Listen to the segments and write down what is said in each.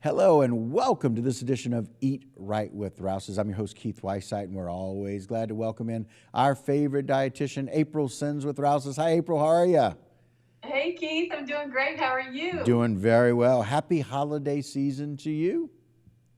Hello and welcome to this edition of Eat Right with Rouses. I'm your host, Keith Weissite, and we're always glad to welcome in our favorite dietitian, April Sins with Rouses. Hi, April. How are you? Hey Keith, I'm doing great. How are you? Doing very well. Happy holiday season to you.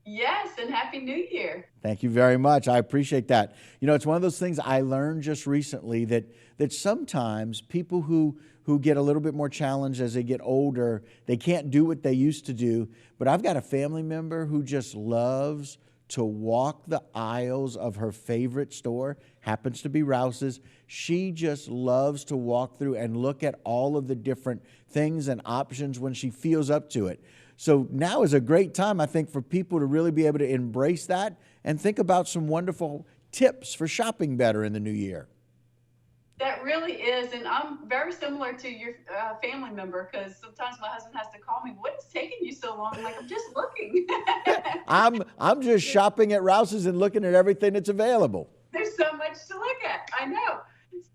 Yes, and Happy New Year. Thank you very much. I appreciate that. You know, it's one of those things I learned just recently that sometimes people who get a little bit more challenged as they get older, they can't do what they used to do. But I've got a family member who just loves to walk the aisles of her favorite store, happens to be Rouse's. She just loves to walk through and look at all of the different things and options when she feels up to it. So now is a great time, I think, for people to really be able to embrace that and think about some wonderful tips for shopping better in the new year. That really is, and I'm very similar to your family member because sometimes my husband has to call me. What is taking you so long? I'm like, I'm just looking. I'm just shopping at Rouse's and looking at everything that's available. There's so much to look at. I know.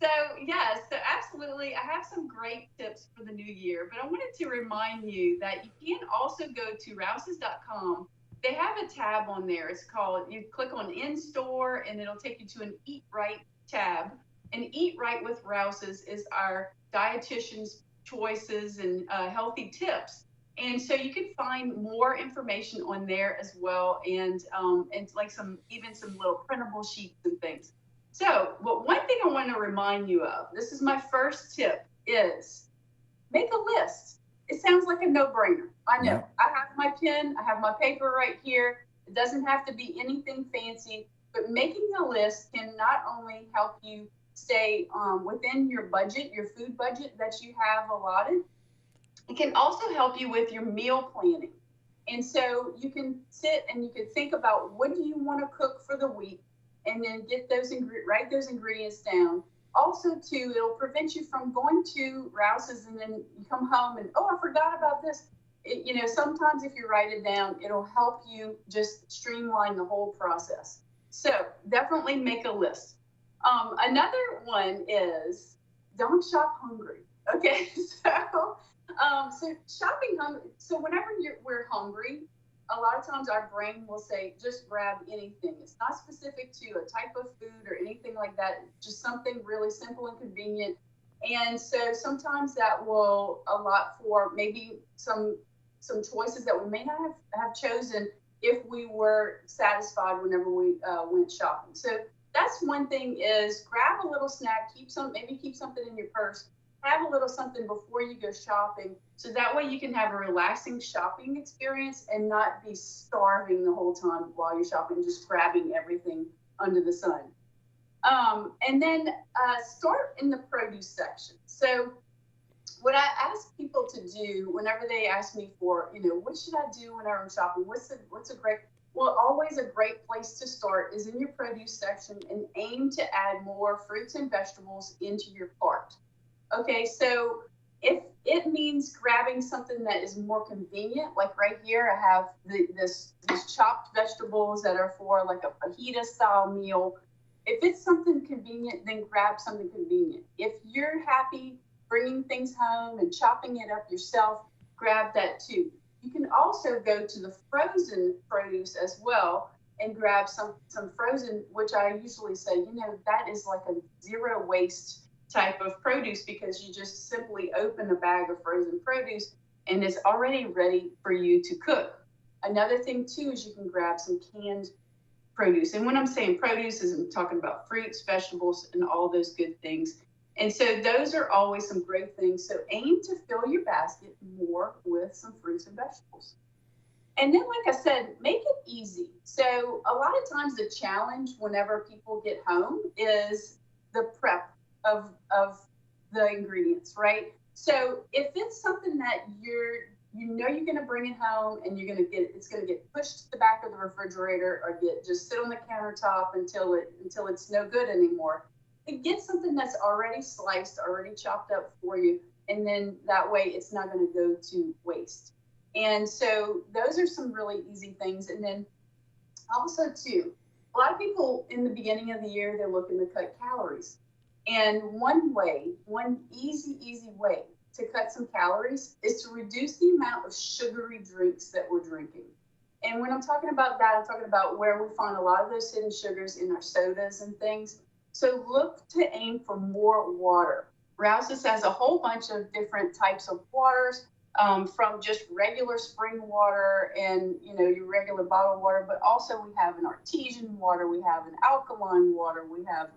So yes, so absolutely, I have some great tips for the new year. But I wanted to remind you that you can also go to rouses.com. They have a tab on there. It's called, you click on in store and it'll take you to an Eat Right tab. And Eat Right with Rouses is our dietitian's choices and healthy tips. And so you can find more information on there as well, and like some, even some little printable sheets and things. So, but one thing I want to remind you of, this is my first tip, is make a list. It sounds like a no-brainer. I know. Yeah. I have my pen, I have my paper right here. It doesn't have to be anything fancy, but making a list can not only help you stay within your budget, your food budget that you have allotted, it can also help you with your meal planning. And so you can sit and you can think about what do you want to cook for the week, and then get those write those ingredients down. Also, too, it'll prevent you from going to Rouse's and then you come home and, oh, I forgot about this. Sometimes if you write it down, it'll help you just streamline the whole process. So definitely make a list. Another one is don't shop hungry. Okay, so shopping hungry. So whenever we're hungry, a lot of times our brain will say, just grab anything. It's not specific to a type of food or anything like that. Just something really simple and convenient. And so sometimes that will allot for maybe some choices that we may not have chosen if we were satisfied whenever we went shopping. So that's one thing, is grab a little snack, maybe keep something in your purse, have a little something before you go shopping, so that way you can have a relaxing shopping experience and not be starving the whole time while you're shopping, just grabbing everything under the sun. And then start in the produce section. So what I ask people to do whenever they ask me for, what should I do whenever I'm shopping? What's a great, well, always a great place to start is in your produce section, and aim to add more fruits and vegetables into your cart. Okay, so if it means grabbing something that is more convenient, like right here, I have these chopped vegetables that are for like a fajita style meal. If it's something convenient, then grab something convenient. If you're happy bringing things home and chopping it up yourself, grab that too. You can also go to the frozen produce as well and grab some frozen, which I usually say, that is like a zero waste type of produce, because you just simply open a bag of frozen produce and it's already ready for you to cook. Another thing too is you can grab some canned produce. And when I'm saying produce, is I'm talking about fruits, vegetables, and all those good things. And so those are always some great things. So aim to fill your basket more with some fruits and vegetables. And then, like I said, make it easy. So a lot of times the challenge whenever people get home is the prep of the ingredients, right? So if it's something that you're going to bring it home and it's going to get pushed to the back of the refrigerator or just sit on the countertop until it's no good anymore, get something that's already sliced, already chopped up for you, and then that way it's not going to go to waste. And so those are some really easy things. And then also too, a lot of people in the beginning of the year, they're looking to cut calories. And one easy way to cut some calories is to reduce the amount of sugary drinks that we're drinking. And when I'm talking about that, I'm talking about where we find a lot of those hidden sugars in our sodas and things. So look to aim for more water. Rouses has a whole bunch of different types of waters, from just regular spring water and your regular bottled water, but also we have an artesian water, we have an alkaline water, we have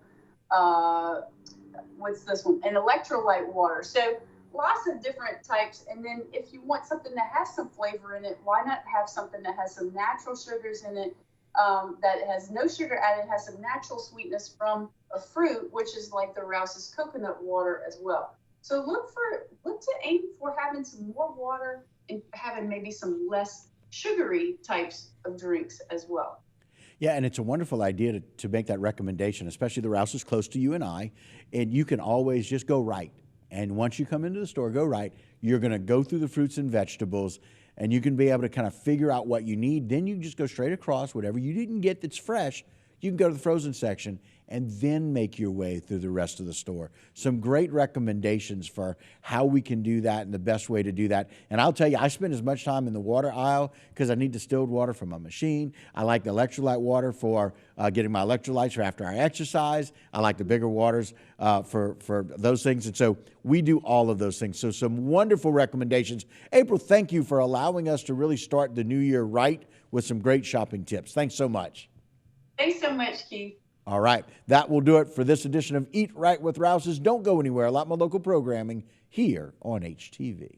what's this one? An electrolyte water. So lots of different types. And then if you want something that has some flavor in it, why not have something that has some natural sugars in it, that has no sugar added, has some natural sweetness from a fruit, which is like the Rouse's coconut water as well. So look to aim for having some more water and having maybe some less sugary types of drinks as well. Yeah, and it's a wonderful idea to make that recommendation, especially the Rouse is close to you and I, and you can always just go right. And once you come into the store, go right. You're going to go through the fruits and vegetables, and you can be able to kind of figure out what you need. Then you just go straight across. Whatever you didn't get that's fresh, you can go to the frozen section and then make your way through the rest of the store. Some great recommendations for how we can do that and the best way to do that. And I'll tell you, I spend as much time in the water aisle because I need distilled water from my machine. I like the electrolyte water for getting my electrolytes for after I exercise. I like the bigger waters for those things. And so we do all of those things. So some wonderful recommendations. April, thank you for allowing us to really start the new year right with some great shopping tips. Thanks so much. Thanks so much, Keith. All right, that will do it for this edition of Eat Right with Rouses. Don't go anywhere. A lot more local programming here on HTV.